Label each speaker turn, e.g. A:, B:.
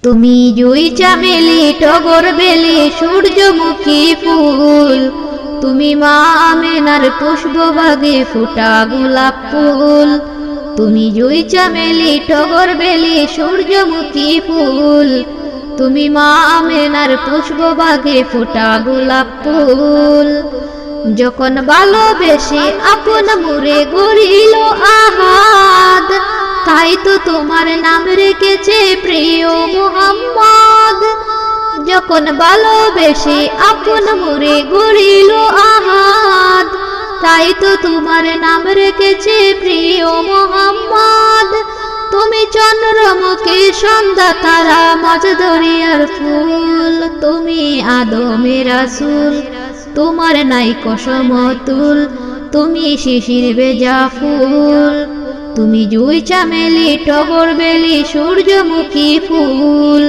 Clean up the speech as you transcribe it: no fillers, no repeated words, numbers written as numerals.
A: তুমি জুই চামেলি টগর বেলি সূর্যমুখী ফুল, তুমি মা আমেনার পুষ্পবাগে ফোটা গোলাপ ফুল। তুমি জুই চামেলি টগর বেলি সূর্যমুখী ফুল, তুমি মা আমেনার পুষ্পবাগে ফোটা গোলাপ ফুল। যখন ভালোবেসে আপন মোরে গড়িল আহাদ, তাই তো তোমার নাম রেখেছে প্রিয় মুহাম্মদ। যখন ভালোবেসে আপন মোরে গড়িল আহাদ, তাই তো তোমার নাম রেখেছে প্রিয় মুহাম্মদ। তুমি চন্দ্রমুখী সন্ধ্যা তারা মাঝ দরিয়ার ফুল, তুমি আদমের রাসূল তোমার নাই সমতুল, তুমি শিশির ভেজা ফুল। তুমি জুই চামেলি টগর বেলি সূর্যমুখী ফুল।